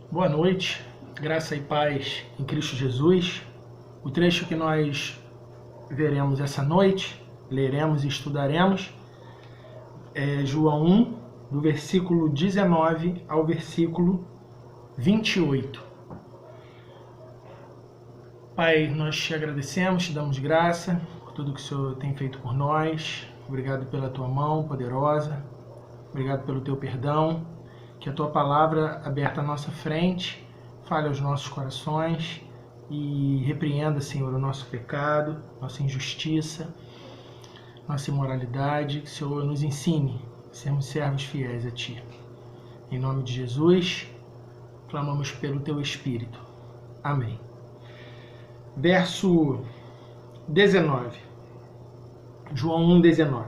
Boa noite, graça e paz em Cristo Jesus. O trecho que nós veremos essa noite, leremos e estudaremos, é João 1, do versículo 19 ao versículo 28. Pai, nós te agradecemos, te damos graça por tudo que o Senhor tem feito por nós. Obrigado pela tua mão poderosa, obrigado pelo teu perdão. Que a tua palavra aberta à nossa frente fale aos nossos corações e repreenda, Senhor, o nosso pecado, nossa injustiça, nossa imoralidade. Que o Senhor nos ensine a sermos servos fiéis a Ti. Em nome de Jesus, clamamos pelo Teu Espírito. Amém. Verso 19. João 1,19.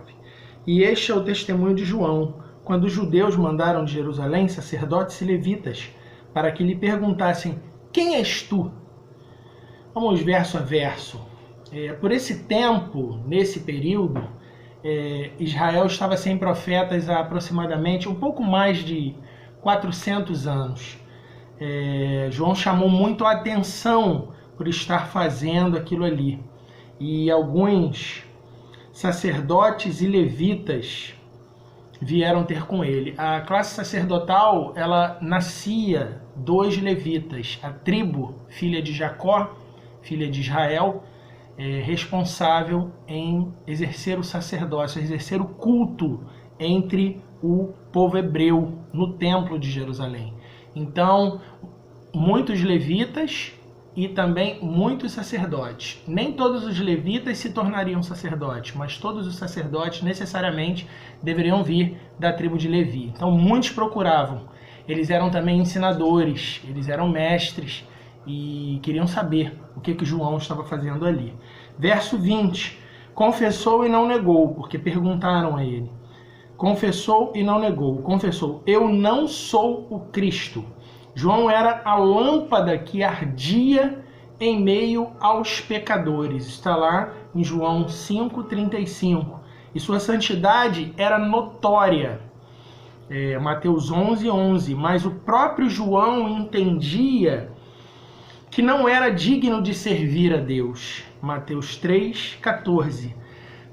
E este é o testemunho de João, quando os judeus mandaram de Jerusalém sacerdotes e levitas para que lhe perguntassem: quem és tu? Vamos verso a verso. Por esse tempo, nesse período, Israel estava sem profetas há aproximadamente um pouco mais de 400 anos. João chamou muito a atenção por estar fazendo aquilo ali. E alguns sacerdotes e levitas vieram ter com ele. A classe sacerdotal, ela nascia dos levitas. A tribo, filha de Jacó, filha de Israel, responsável em exercer o sacerdócio, exercer o culto entre o povo hebreu no templo de Jerusalém. Então, muitos levitas e também muitos sacerdotes. Nem todos os levitas se tornariam sacerdotes, mas todos os sacerdotes necessariamente deveriam vir da tribo de Levi. Então muitos procuravam. Eles eram também ensinadores, eles eram mestres e queriam saber o que João estava fazendo ali. Verso 20. Confessou e não negou, porque perguntaram a ele. Confessou e não negou. Confessou: eu não sou o Cristo. João era a lâmpada que ardia em meio aos pecadores. Está lá em João 5,35. E sua santidade era notória. Mateus 11:11. Mas o próprio João entendia que não era digno de servir a Deus. Mateus 3,14.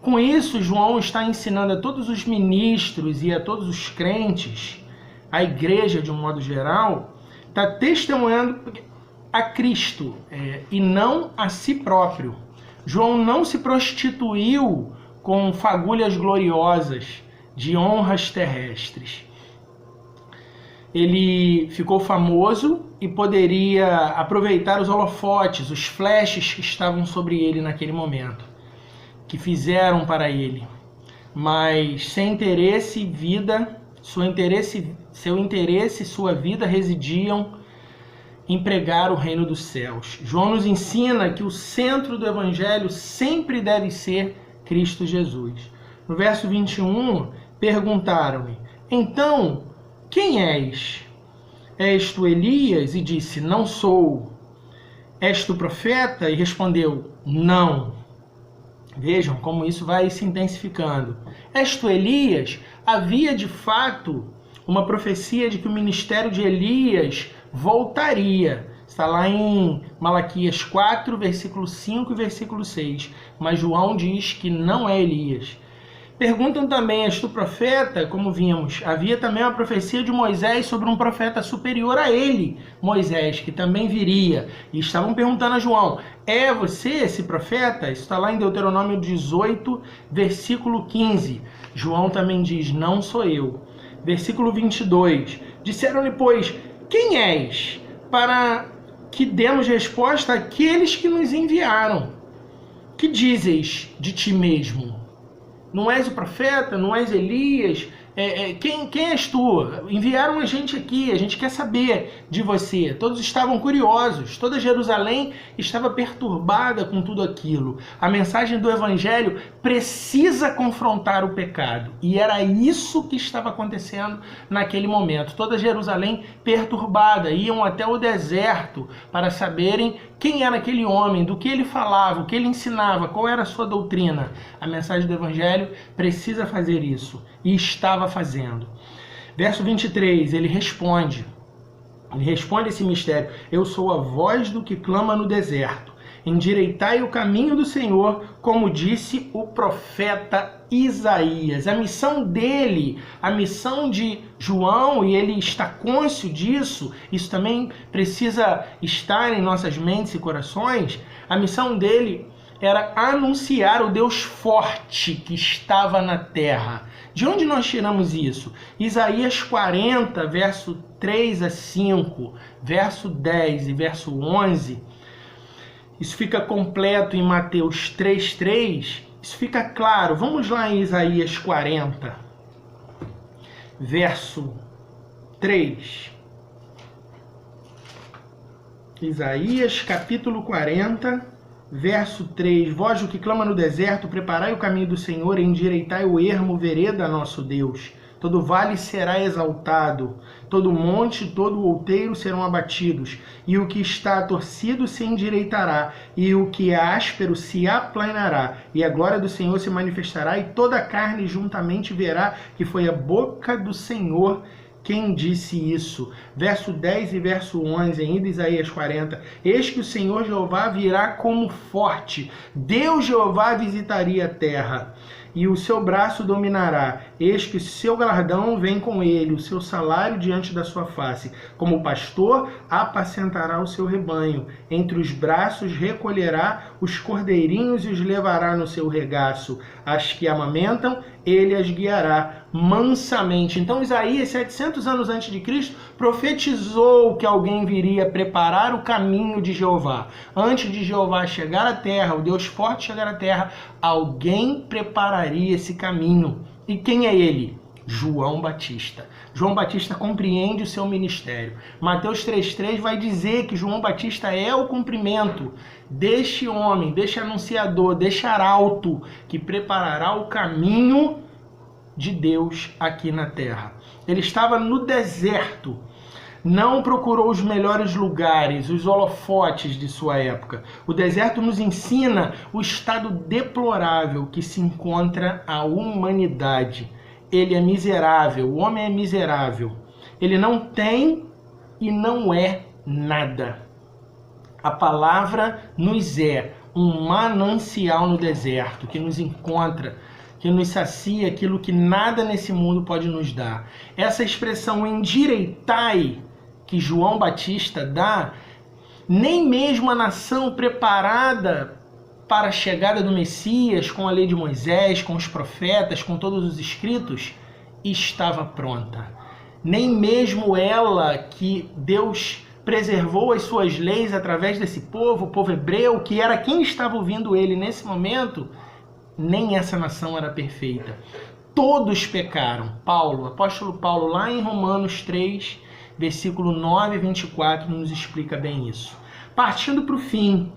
Com isso, João está ensinando a todos os ministros e a todos os crentes, a igreja de um modo geral, está testemunhando a Cristo e não a si próprio. João não se prostituiu com fagulhas gloriosas de honras terrestres. Ele ficou famoso e poderia aproveitar os holofotes, os flashes que estavam sobre ele naquele momento, que fizeram para ele. Mas sem interesse e vida, seu interesse e sua vida residiam em pregar o reino dos céus. João nos ensina que o centro do evangelho sempre deve ser Cristo Jesus. No verso 21, perguntaram-lhe: então, quem és? És tu Elias? E disse: não sou. És tu profeta? E respondeu: não. Vejam como isso vai se intensificando. És tu Elias? Havia de fato uma profecia de que o ministério de Elias voltaria. Está lá em Malaquias 4, versículo 5 e versículo 6. Mas João diz que não é Elias. Perguntam também: és tu profeta? Como vimos, havia também uma profecia de Moisés sobre um profeta superior a ele, Moisés, que também viria. E estavam perguntando a João: é você esse profeta? Isso está lá em Deuteronômio 18, versículo 15. João também diz: não sou eu. Versículo 22. Disseram-lhe, pois, quem és? Para que demos resposta àqueles que nos enviaram. Que dizes de ti mesmo? Não és o profeta? Não és Elias? Quem és tu? Enviaram a gente aqui, a gente quer saber de você. Todos estavam curiosos, toda Jerusalém estava perturbada com tudo aquilo. A mensagem do evangelho precisa confrontar o pecado. E era isso que estava acontecendo naquele momento. Toda Jerusalém perturbada, iam até o deserto para saberem quem era aquele homem, do que ele falava, o que ele ensinava, qual era a sua doutrina. A mensagem do evangelho precisa fazer isso. E estava fazendo. Verso 23, ele responde: Ele responde esse mistério: eu sou a voz do que clama no deserto. Endireitai o caminho do Senhor, como disse o profeta Isaías. A missão dele, a missão de João, e ele está cônscio disso, isso também precisa estar em nossas mentes e corações, a missão dele era anunciar o Deus forte que estava na terra. De onde nós tiramos isso? Isaías 40, verso 3 a 5, verso 10 e verso 11. Isso fica completo em Mateus 3:3. Isso fica claro. Vamos lá em Isaías 40, verso 3. Isaías capítulo 40, verso 3. Vós o que clama no deserto, preparai o caminho do Senhor, endireitai o ermo, vereda nosso Deus. Todo vale será exaltado, todo monte, todo outeiro serão abatidos, e o que está torcido se endireitará, e o que é áspero se aplanará, e a glória do Senhor se manifestará, e toda a carne juntamente verá que foi a boca do Senhor quem disse isso. Verso 10 e verso 11, ainda Isaías 40. Eis que o Senhor Jeová virá como forte, Deus Jeová visitaria a terra, e o seu braço dominará. Eis que o seu galardão vem com ele, o seu salário diante da sua face. Como pastor, apacentará o seu rebanho. Entre os braços recolherá os cordeirinhos e os levará no seu regaço. As que amamentam, ele as guiará mansamente. Então Isaías, 700 anos antes de Cristo, profetizou que alguém viria preparar o caminho de Jeová. Antes de Jeová chegar à terra, o Deus forte chegar à terra, alguém prepararia esse caminho. E quem é ele? João Batista. João Batista compreende o seu ministério. Mateus 3,3 vai dizer que João Batista é o cumprimento deste homem, deste anunciador, deste arauto, que preparará o caminho de Deus aqui na terra. Ele estava no deserto, não procurou os melhores lugares, os holofotes de sua época. O deserto nos ensina o estado deplorável que se encontra a humanidade. Ele é miserável, o homem é miserável. Ele não tem e não é nada. A palavra nos é um manancial no deserto, que nos encontra, que nos sacia aquilo que nada nesse mundo pode nos dar. Essa expressão endireitai que João Batista dá, nem mesmo a nação preparada para a chegada do Messias, com a lei de Moisés, com os profetas, com todos os escritos, estava pronta. Nem mesmo ela, que Deus preservou as suas leis através desse povo, o povo hebreu, que era quem estava ouvindo ele nesse momento, nem essa nação era perfeita. Todos pecaram. Paulo, apóstolo Paulo, lá em Romanos 3, versículo 9 e 24, nos explica bem isso. Partindo para o fim,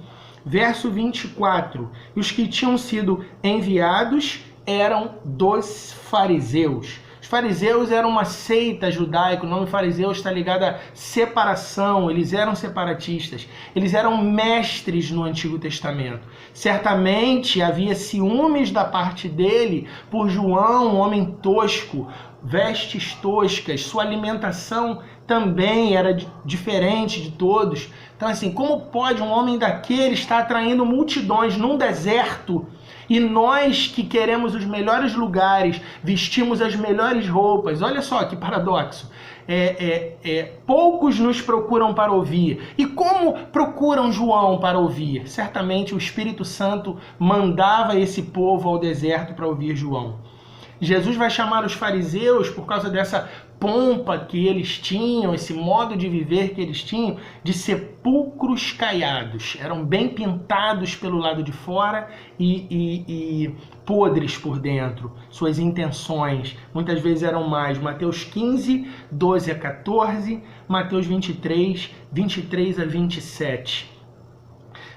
verso 24, e os que tinham sido enviados eram dos fariseus. Os fariseus eram uma seita judaica, o nome fariseu está ligado à separação, eles eram separatistas, eles eram mestres no Antigo Testamento. Certamente havia ciúmes da parte dele por João, um homem tosco, vestes toscas, sua alimentação também era diferente de todos. Então assim, como pode um homem daquele estar atraindo multidões num deserto? E nós que queremos os melhores lugares, vestimos as melhores roupas. Olha só que paradoxo. Poucos nos procuram para ouvir. E como procuram João para ouvir? Certamente o Espírito Santo mandava esse povo ao deserto para ouvir João. Jesus vai chamar os fariseus, por causa dessa pompa que eles tinham, esse modo de viver que eles tinham, de sepulcros caiados. Eram bem pintados pelo lado de fora e podres por dentro. Suas intenções muitas vezes eram mais. Mateus 15, 12 a 14, Mateus 23, 23 a 27.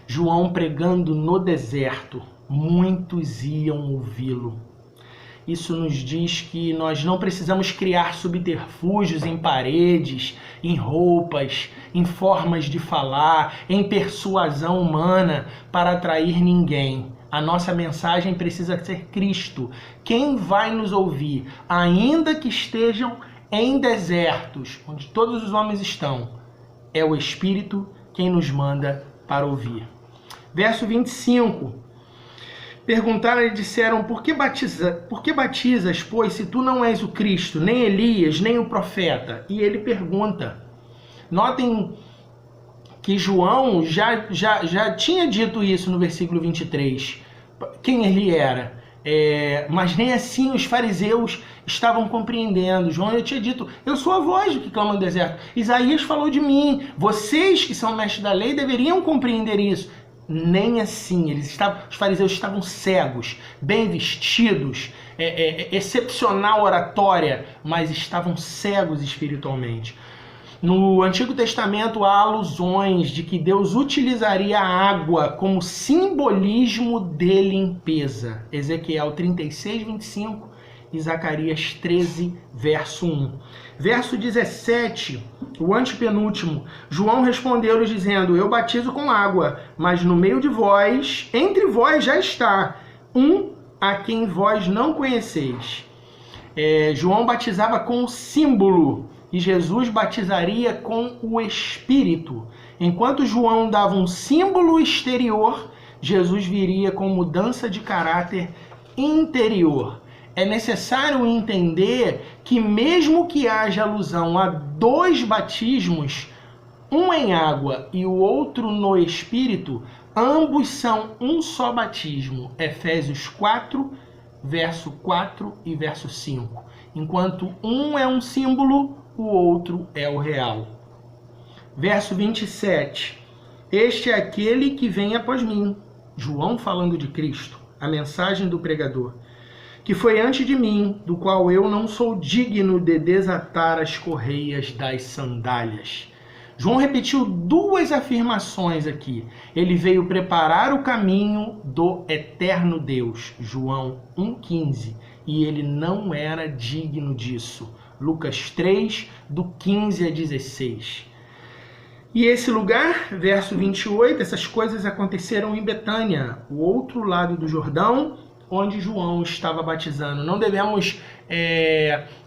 João pregando no deserto, muitos iam ouvi-lo. Isso nos diz que nós não precisamos criar subterfúgios em paredes, em roupas, em formas de falar, em persuasão humana para atrair ninguém. A nossa mensagem precisa ser Cristo. Quem vai nos ouvir, ainda que estejam em desertos, onde todos os homens estão, é o Espírito quem nos manda para ouvir. Verso 25. Perguntaram e disseram, por que batizas, pois, se tu não és o Cristo, nem Elias, nem o profeta? E ele pergunta. Notem que João já tinha dito isso no versículo 23, quem ele era. Mas nem assim os fariseus estavam compreendendo. João já tinha dito, eu sou a voz do que clama no deserto. Isaías falou de mim. Vocês que são mestres da lei deveriam compreender isso. Nem assim. Os fariseus estavam cegos, bem vestidos, excepcional oratória, mas estavam cegos espiritualmente. No Antigo Testamento há alusões de que Deus utilizaria a água como simbolismo de limpeza. Ezequiel 36, 25 e Zacarias 13, verso 1. Verso 17, o antepenúltimo, João respondeu-lhes dizendo, eu batizo com água, mas no meio de vós, entre vós já está um a quem vós não conheceis. João batizava com o símbolo, e Jesus batizaria com o Espírito. Enquanto João dava um símbolo exterior, Jesus viria com mudança de caráter interior. É necessário entender que mesmo que haja alusão a dois batismos, um em água e o outro no Espírito, ambos são um só batismo. Efésios 4, verso 4 e verso 5. Enquanto um é um símbolo, o outro é o real. Verso 27. Este é aquele que vem após mim. João falando de Cristo, a mensagem do pregador, que foi antes de mim, do qual eu não sou digno de desatar as correias das sandálias. João repetiu duas afirmações aqui. Ele veio preparar o caminho do eterno Deus, João 1,15, e ele não era digno disso. Lucas 3, do 15 a 16. E esse lugar, verso 28, essas coisas aconteceram em Betânia, o outro lado do Jordão, onde João estava batizando. Não devemos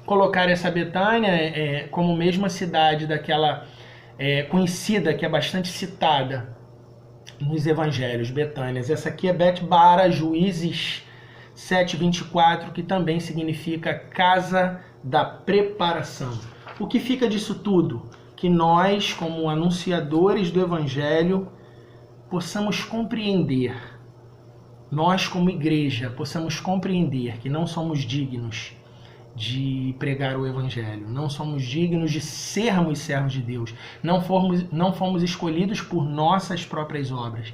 colocar essa Betânia como mesma cidade daquela conhecida, que é bastante citada nos evangelhos, Betânias. Essa aqui é Bet-bara, Juízes 7:24, que também significa casa da preparação. O que fica disso tudo? Que nós, como anunciadores do Evangelho, possamos compreender, nós como igreja, possamos compreender que não somos dignos de pregar o Evangelho, não somos dignos de sermos servos de Deus, não fomos escolhidos por nossas próprias obras,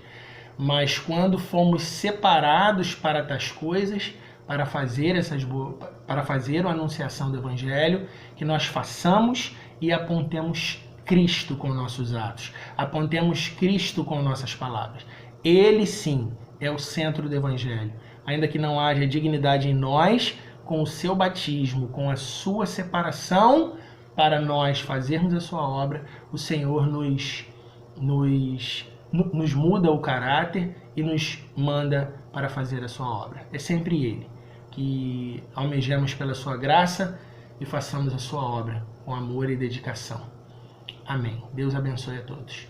mas quando fomos separados para tais coisas, para fazer a anunciação do Evangelho, que nós façamos e apontemos Cristo com nossos atos, apontemos Cristo com nossas palavras. Ele sim é o centro do Evangelho. Ainda que não haja dignidade em nós, com o seu batismo, com a sua separação, para nós fazermos a sua obra, o Senhor nos muda o caráter e nos manda para fazer a sua obra. É sempre Ele que almejemos pela sua graça e façamos a sua obra com amor e dedicação. Amém. Deus abençoe a todos.